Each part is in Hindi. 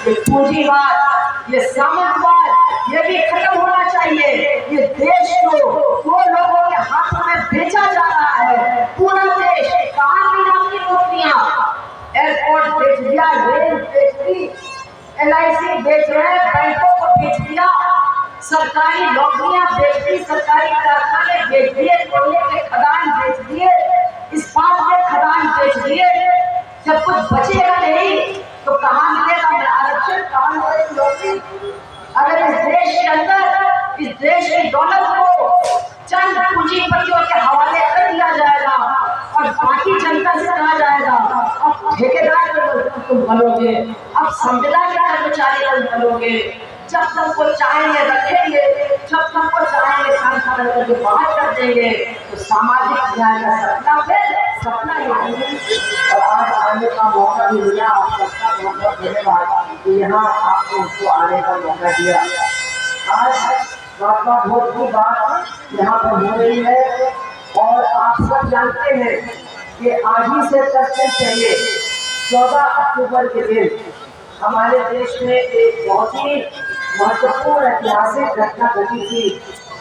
ये पूंजीवाद, ये सामंतवाद, ये भी खत्म होना चाहिए। ये देश को दो लोगों के हाथों में बेचा जा रहा है। पूरा देश कहाँ की नाम की नौकरियां, एयरपोर्ट बेच दिया, रेल बेच दी, LIC बेच रहे हैं, बैंकों को बेच दिया, सरकारी नौकरियां बेच दी, सरकारी कारखाने बेच दिए, कोयले के खदान बेच दिए, इस्पात के खदान बेच दिए। जब कुछ बचेगा नहीं तो कहाँ मिलेगा आरक्षण, कहाँ मिलेगी नौकरी? अगर इस देश के अंदर इस देश की दौलत को चंद पूंजीपतियों के हवाले कर दिया जाएगा और बाकी जनता से कहा जाएगा अब ठेकेदार तुम बनोगे, अब संविदा के कर्मचारी तुम बनोगे, जब तुमको चाहेंगे रखेंगे, जब तुमको चाहेंगे खान खाना करके बाहर कर देंगे, तो सामाजिक न्याय का सपना फिर सपना ही नहीं। और आज आने का मौका भी मिला, आप सबका बहुत बहुत धन्यवाद कि यहाँ आपको उसको आने का मौका दिया। आज बाबा भोज की बात यहाँ पर हो रही है और आप सब जानते हैं कि आज ही से 10 दिन पहले 14 अक्टूबर के दिन हमारे देश में एक बहुत ही महत्वपूर्ण ऐतिहासिक घटना घटी थी,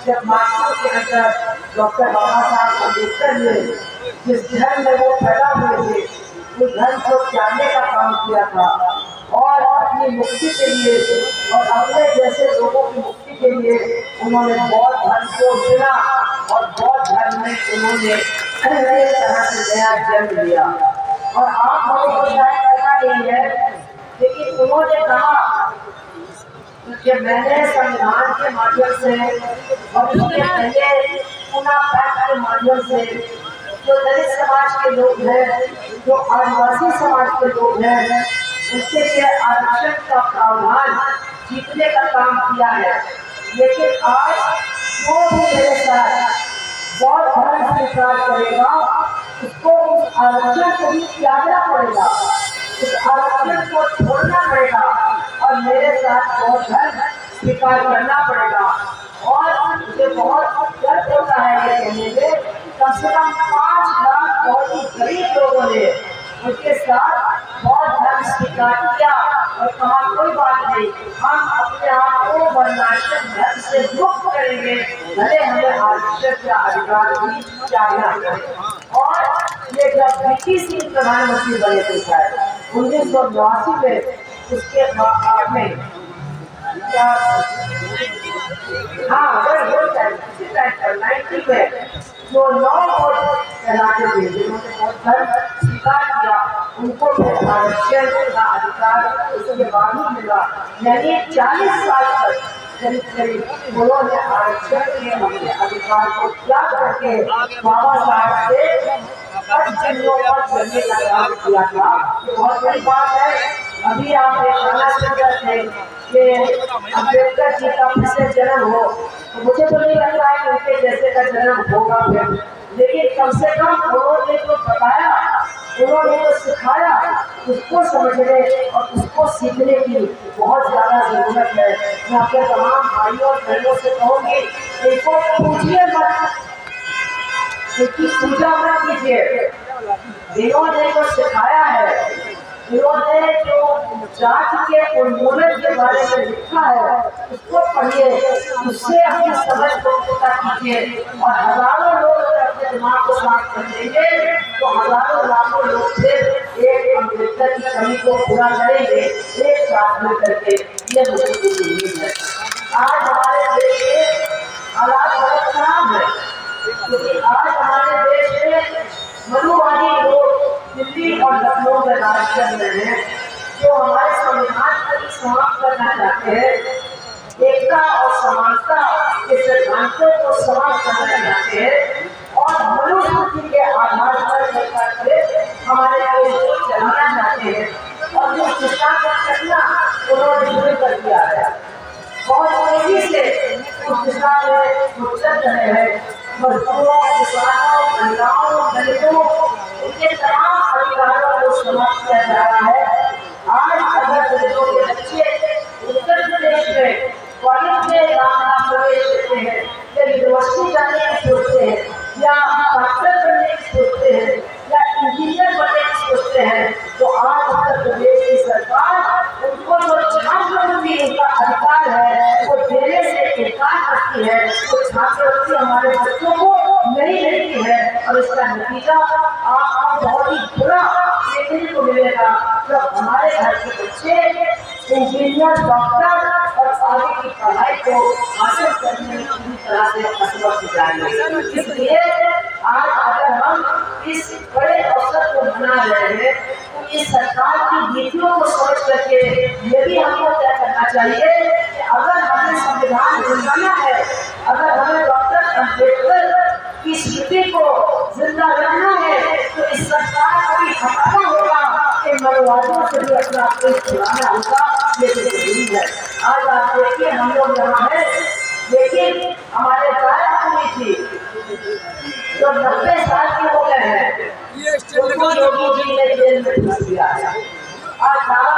जब नागपुर के अंदर डॉक्टर बाबा साहब अम्बेडकर ने जिस धर्म में वो पैदा हुए थे उस धर्म को त्यागने का काम किया था और अपनी मुक्ति के लिए और अपने जैसे लोगों की मुक्ति के लिए उन्होंने बौद्ध धर्म को चुना और बौद्ध धर्म में उन्होंने नए तरह से नया जन्म लिया। और आप लोगों को शायद पता नहीं है, लेकिन उन्होंने कहा कि मैंने संविधान के माध्यम से और उसके पहले पुनः पैक्ट के माध्यम से जो दलित समाज के लोग हैं, जो आदिवासी समाज के लोग हैं, उसके लिए आरक्षण का प्रावधान जीतने का काम किया है। लेकिन आज जो भी मेरे साथ बौद्ध धर्म स्वीकार करेगा उसको उस आरक्षण को भी त्यागना पड़ेगा, उस आरक्षण को छोड़ना पड़ेगा और मेरे साथ बौद्ध धर्म स्वीकार करना पड़ेगा। और मुझे बहुत गर्व होता है ये कहने में, कम से कम 5 लाख बहुत ही गरीब लोगों ने उनके साथ बौद्ध धर्म स्वीकार किया और कहा कोई बात नहीं, हम अपने आप को वर्णाश्रम धर्म से मुक्त करेंगे, भले हमें आरक्षण का अधिकार भी त्यागना पड़े। और ये जब VP सिंह प्रधानमंत्री बने थे शायद 1989 में, उसके बाद में जो 9 वोट कहलाते थे जिन्होंने बौद्ध धर्म स्वीकार किया उनको आरक्षण का अधिकार उसके बाद ही मिला। यानी 40 साल तक करीब उन्होंने आरक्षण के अपने अधिकार को त्याग करके बाबा साहब से जिलों पर चलने का काम किया था। बहुत बड़ी बात है। अभी आप देखना चाहते हैं कि अम्बेडकर जी का फिर से जन्म हो, तो मुझे तो नहीं लगता है कि उनके जैसे का जन्म होगा फिर, लेकिन कम से कम उन्होंने जो बताया, उन्होंने जो सिखाया, उसको समझने और उसको सीखने की बहुत ज़्यादा ज़रूरत है। मैं अपने तमाम भाइयों और बहनों से कहूँगी, इनको पूछिए मत, इनकी पूजा मत कीजिए। इन्होंने जो सिखाया है, इन्होंने जो जाति के उन्मूलन के बारे में लिखा है, उसको पढ़िए, उससे अपनी समझ को पूरा कीजिए। और हजारों लोग अपने दिमाग को साफ कर देंगे तो हजारों लाखों लोग फिर एक अम्बेडकर की कमी को पूरा करेंगे एक साथ में करके। ये मुझे पूरी उम्मीद है। आज हमारे देश में हालात बहुत खराब है, क्योंकि आज हमारे देश में मनुवादी लोग दिल्ली और लखनऊ में राज कर रहे हैं, जो हमारे संविधान को भी समाप्त करना चाहते हैं, एकता और समानता के सिद्धांतों को समाप्त करना चाहते हैं और मनुस्मृति के आधार पर हमारे देश को चलाना चाहते हैं। और जो शिक्षा का चलना उन्होंने शुरू कर दिया है, बहुत तेजी से उस दिशा में चल रहे हैं। मजदूरों, किसानों, महिलाओं, दलितों, उनके तमाम अधिकारों को समाप्त किया जा रहा है। आज अगर दलितों के बच्चे उत्तर प्रदेश में कॉलेज में दाखिला प्रवेश करते हैं या यूनिवर्सिटी जाने की सोचते हैं या डॉक्टर बनने की सोचते हैं या इंजीनियर बनने की सोचते हैं, तो आज उत्तर प्रदेश की सरकार उनको जो करती है, वो छात्रवृत्ति हमारे बच्चों को नहीं मिलती है और इसका नतीजा आपको बहुत ही बुरा देखने को मिलेगा जब हमारे घर के बच्चे इंजीनियर, डॉक्टर और आगे की पढ़ाई को हासिल करने में पूरी तरह से असमर्थ हो जाएंगे। इसलिए आज अगर हम इस बड़े अवसर को मना रहे हैं तो इस सरकार की नीतियों को समझ करके ये भी हमको तय करना चाहिए कि अगर हमें संविधान बनाना है, अगर हमें डॉक्टर अम्बेडकर की स्मृति को जिंदा रखना है तो इस सरकार को भी हटाना होगा, इन मनोवादियों से भी अपना कोई छुड़ाना होगा। ये तो जरूरी है। आज आप देखिए हम लोग यहाँ है, लेकिन हमारे दादा जी जो 90 साल के हो गए हैं उनको योगी जी ने जेल में भेज दिया है। आज दादा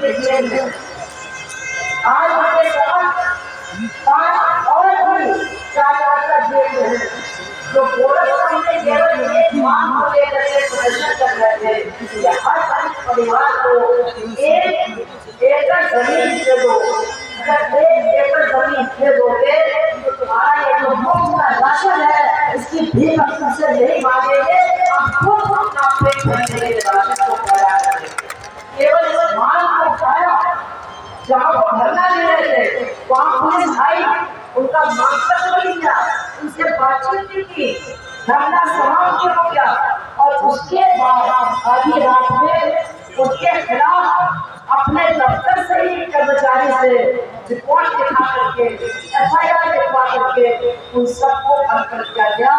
जेल में, आज उनके समझ 5 और भी 4 का जेल में है। जो गोरखपुर में केवल एक मांग को लेकर के प्रदर्शन कर रहे थे कि हर दलित परिवार को 1 एकड़ जमीन दे दो, अगर 1 एकड़ जमीन दे दोगे तो तुम्हारा ये जो मुफ्त का राशन है इसकी भीख हम तुमसे नहीं मांगेंगे, हम खुद अपना पेट भरने के लिए राशन को पैदा करेंगे। केवल इस मांग को उठाया, जहाँ वो धरना दे रहे थे वहाँ पुलिस आई, उनका मांग तक नहीं किया, उनसे बातचीत नहीं की, धरना समाप्त हो गया और उसके बाद आधी रात में उसके खिलाफ अपने दफ्तर से ही कर्मचारी से रिपोर्ट दिखा करके FIR लिखवा करके उन सबको बरकर किया गया।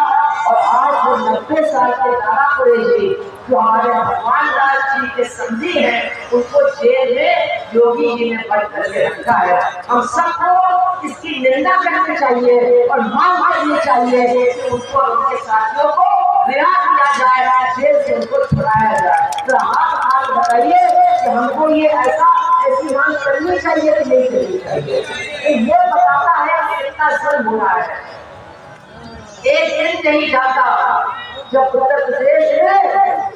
और आज वो 90 साल के दादा जी जो हमारे भगवान दास जी के समधी हैं उनको जेल में योगी जी ने बंद करके रखा है। हम सबको इसकी निंदा करनी चाहिए और मांग करनी चाहिए कि उनको और उनके साथियों को रिहा किया जाए, जेल से उनको छुड़ाया जाए। तो आप बताइए कि हमको ये ऐसी मांग करनी चाहिए कि नहीं करनी चाहिए? ये बताता है कि कितना जुल्म हुआ है। एक दिन नहीं जाता जब उत्तर प्रदेश में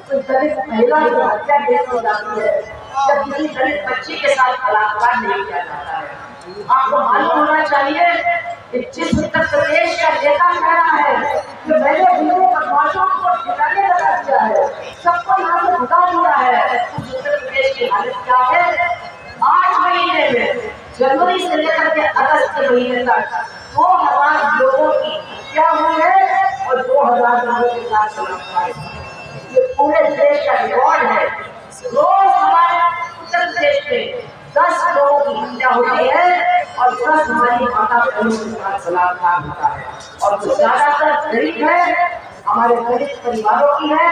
तो दलित महिला की हत्या देखी जाती है, जब किसी दलित बच्ची के साथ बलात्कार नहीं किया जाता है। आपको मालूम होना चाहिए कि जिस उत्तर प्रदेश का नेता कह रहा है कि मैंने हिंदू बदमाशों को ठिकाने लगा दिया है, सबको यहाँ से भगा दिया है, उस उत्तर प्रदेश की हालत क्या है? 8 महीने में जनवरी से लेकर के अगस्त के महीने तक 2000 लोगों की हत्या हुई है और 2000 लोगों के साथ बलात्कार। ये पूरे देश का रिकॉर्ड है। रोज हमारे उत्तर प्रदेश में 10 लोगों की हत्या होती है और 10 हमारी माता बहनों के साथ बलात्कार होता है। और जो ज्यादातर गरीब है, हमारे गरीब परिवारों की है,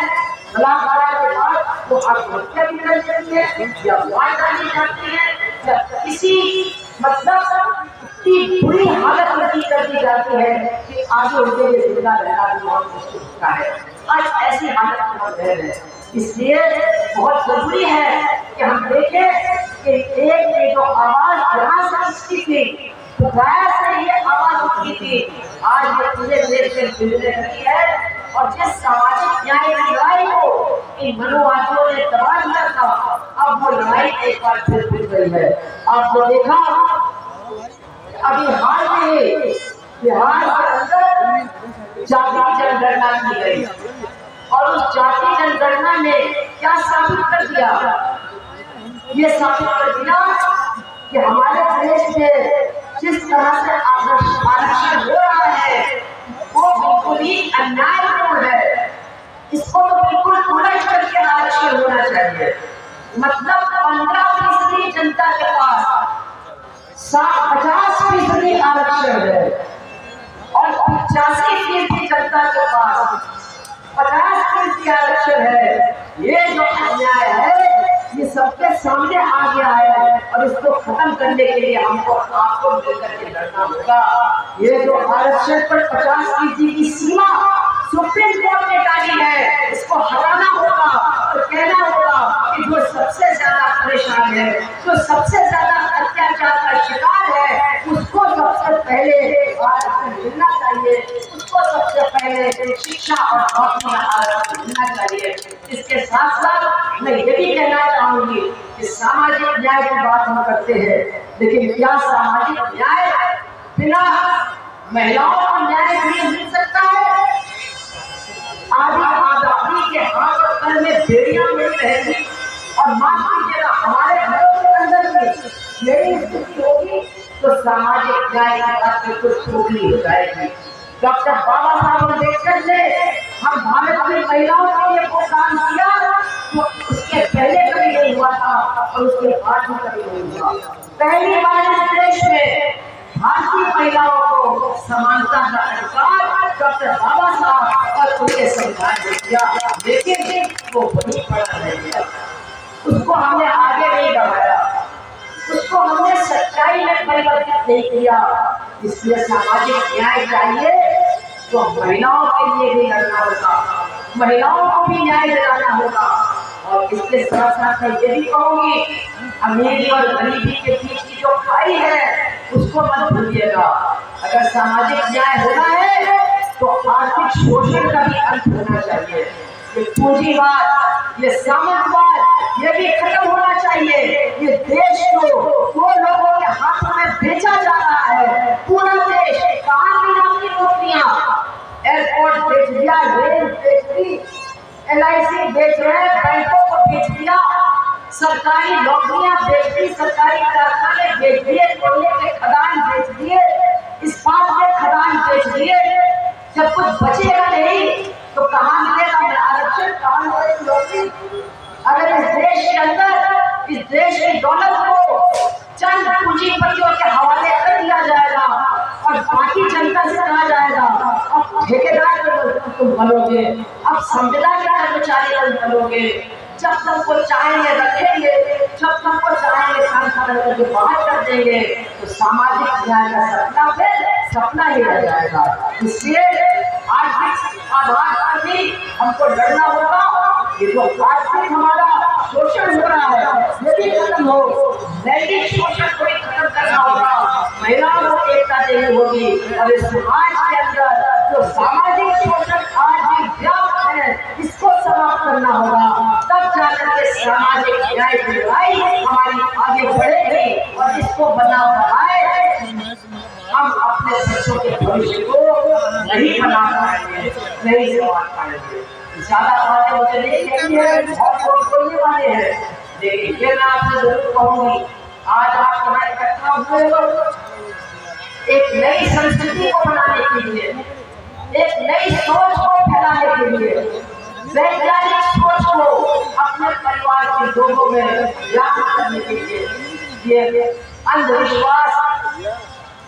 बलात्कार के बाद वो आत्महत्या भी कर लेती है या मार डाली जाती है या किसी मतलब इतनी बुरी हालत में कर दी जाती है कि आगे उनके लिए जिंदा रहना भी बहुत मुश्किल होता है। आज ऐसी हालत में रह रहे हैं, इसलिए बहुत जरूरी है कि हम देखें कि एक जो आवाज यहाँ से उठती थी तो गया से ये आवाज उठती थी, आज ये पूरे देश में मिलने लगी है। और जिस सामाजिक न्याय की लड़ाई को इन मनोवादियों ने दबा दिया था, अब वो लड़ाई एक बार फिर मिल गई है। आपने देखा अभी हाल में बिहार के अंदर जाति जनगणना की गई और उस जाति जनगणना ने क्या साबित कर दिया? ये साबित कर दिया कि हमारे देश में जिस तरह से आरक्षण हो रहा है वो बिल्कुल ही अन्यायपूर्ण है। इसको तो बिल्कुल उलट करके आरक्षण होना चाहिए। मतलब 15% जनता के पास 50% आरक्षण है और 85% जनता के पास 50% आरक्षण है। ये जो अन्याय है ये सबके सामने आ गया है और इसको खत्म करने के लिए हमको आपको मिलकर के लड़ना होगा। ये जो आरक्षण पर 50% की सीमा सुप्रीम कोर्ट ने डाली है, इसको हटाना होगा और कहना होगा कि जो सबसे ज्यादा परेशान है, जो सबसे ज्यादा अत्याचार का शिकार है, उसको सबसे पहले आरक्षण मिलना चाहिए, उसको सबसे पहले शिक्षा और नौकरी का आरक्षण मिलना चाहिए। इसके साथ साथ मैं ये भी कहना चाहूंगी कि सामाजिक न्याय की बात हम करते हैं, लेकिन क्या सामाजिक न्याय बिना महिलाओं को न्याय नहीं मिल सकता है। आधी आजादी के हाथ और पैर में बेड़ियां मिल रहेगी और माफ कीजिएगा हमारे घरों के अंदर भी यही स्थिति होगी तो सामाजिक न्याय की बात बिल्कुल खोखली हो जाएगी। डॉक्टर बाबा साहब अम्बेडकर ने हम भारत की महिलाओं के लिए वो काम किया जो उसके पहले कभी नहीं हुआ था और उसके बाद भी कभी नहीं हुआ। पहली बार इस देश में भारतीय महिलाओं को समानता का अधिकार डॉक्टर बाबा साहब और उनके संविधान ने दिया, लेकिन वो वही पड़ा रह गया। उसको हमने आगे नहीं बढ़ाया, उसको हमने सच्चाई में परिवर्तित नहीं किया। इसलिए सामाजिक न्याय चाहिए तो महिलाओं के लिए भी लड़ना होगा, महिलाओं को भी न्याय दिलाना होगा। और इसके साथ साथ मैं ये भी कहूंगी अमीरी और गरीबी के बीच की जो खाई है उसको मत भूलिएगा। अगर सामाजिक न्याय होना है तो आर्थिक शोषण का भी अंत होना चाहिए। ये पूंजीवाद, ये सामंतवाद ये भी खत्म होना चाहिए। ये देश को दो लोगों के हाथों में बेचा जा रहा है। पूरा देश कहाँ की नाम की नौकरियां, एयरपोर्ट बेच दिया, रेल बेच दी, LIC बेच रहे हैं, बैंकों को बेच दिया, सरकारी नौकरियां बेच दी, सरकारी कारखाने बेच दिए, कोयले के खदान बेच दिए, इस्पात के खदान बेच दिए। जब कुछ बचेगा नहीं तो कहाँ मिलेगा आरक्षण, कहाँ मिलेगी नौकरी? अगर इस देश के अंदर इस देश की दौलत को चंद पूंजीपतियों के हवाले कर दिया जाएगा और बाकी जनता से कहा जाएगा अब ठेकेदार तुम बनोगे, अब संविदा के कर्मचारी बनोगे, जब तुमको चाहेंगे रखेंगे, जब तुमको चाहेंगे खान खाना करके बाहर कर देंगे, तो सामाजिक न्याय का सपना फिर सपना ही रह जाएगा। इसलिए आर्थिक आधार पर भी हमको लड़ना होगा। ये जो आर्थिक हमारा शोषण हो रहा है ये भी खत्म हो, लैंगिक शोषण को भी खत्म करना होगा, महिलाओं को एकता देनी होगी और इस समाज के अंदर जो सामाजिक शोषण आज भी व्याप्त है इसको समाप्त करना होगा। तब जाकर के सामाजिक न्याय की लड़ाई हमारी आगे बढ़ेगी और इसको बना बनाए हम अपने बच्चों के भविष्य को नहीं बना पाएंगे, नहीं संभाल पाएंगे। ज्यादा बातें मुझे नहीं कहनी है, बहुत बोलने वाले हैं, लेकिन ये मैं आपसे जरूर कहूंगी आज आप यहाँ इकट्ठा हुए हो एक नई संस्कृति को बनाने के लिए, एक नई सोच को फैलाने के लिए, वैज्ञानिक सोच को अपने परिवार के लोगों में लागू करने के लिए। ये अंधविश्वास,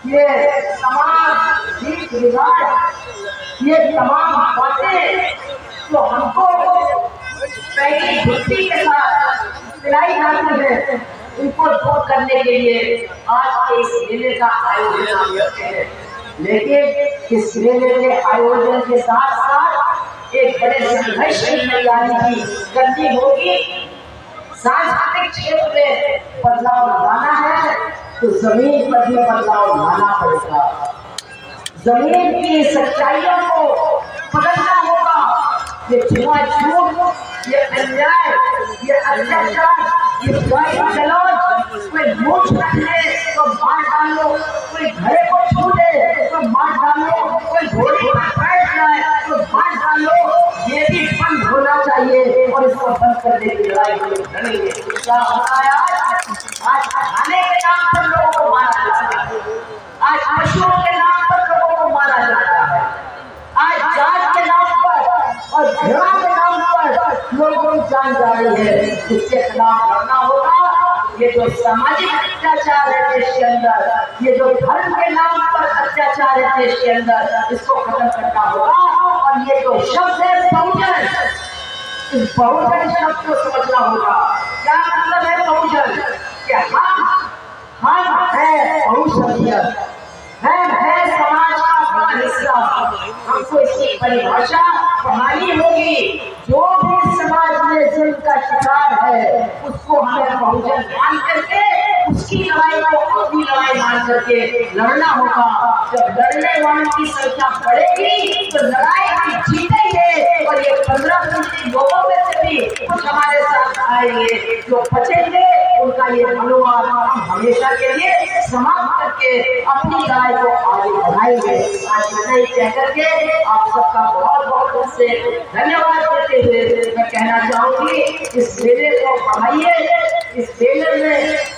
ये तमाम रीत रिवाज, ये तमाम बातें तो हमको पहली भक्ति के साथ पिलाई जाती है, इनको दूर करने के लिए आज के इस मेले का आयोजन हम करते हैं। लेकिन इस मेले के आयोजन के साथ साथ एक बड़े संघर्ष की तैयारी भी करनी होगी। सांस्कृतिक क्षेत्र में बदलाव लाना है तो जमीन पर भी बदलाव लाना पड़ेगा, जमीन की सच्चाइयों को बदलना होगा। ये छुआछूत, ये अन्याय, ये अत्याचार, ये कोई मूछ रखे तो मार डालो, कोई घरे को छू दे तो मार डालो, कोई घोड़ी पर बैठ जाए तो मार डालो, ये भी बंद होना चाहिए और इसको बंद करने की लड़ाई हम लड़ेंगे। क्या होता है आज खाने के नाम पर लोगों को मारा जाता है, आज पशुओं के नाम पर लोगों को मारा जाता है, आज जात के नाम पर और घृणा के नाम पर लोगों की जान जा रही है। इसके खिलाफ लड़ना होगा। ये जो सामाजिक अत्याचार है देश के अंदर, ये जो धर्म के नाम पर अत्याचार है देश के अंदर, इसको खत्म करना होगा। और ये जो शब्द है बहुजन, इस बहुजन शब्द को समझना होगा। क्या मतलब है बहुजन? कि हम है बहुसंख्यक, हम है समाज का बड़ा हिस्सा। हमको इसकी परिभाषा पढ़ानी होगी। जो भी समाज में जुल्म का शिकार है उसको हमें बहुजन मान करके उसकी लड़ाई को अपनी लड़ाई मान करके लड़ना होगा। जब लड़ने वालों की संख्या बढ़ेगी तो लड़ाई हम जीतेंगे और ये 15% लोगों में से भी कुछ हमारे साथ आएंगे। जो बचेंगे उनका ये मनोभाव हम हमेशा के लिए समाप्त करके अपनी लड़ाई को आगे बढ़ाएंगे। आई है। आज इतना ही कह करके आप सबका बहुत बहुत दिल से धन्यवाद देते हुए मैं कहना चाहूंगी, इस मेले को बढ़ाइए, इस मेले में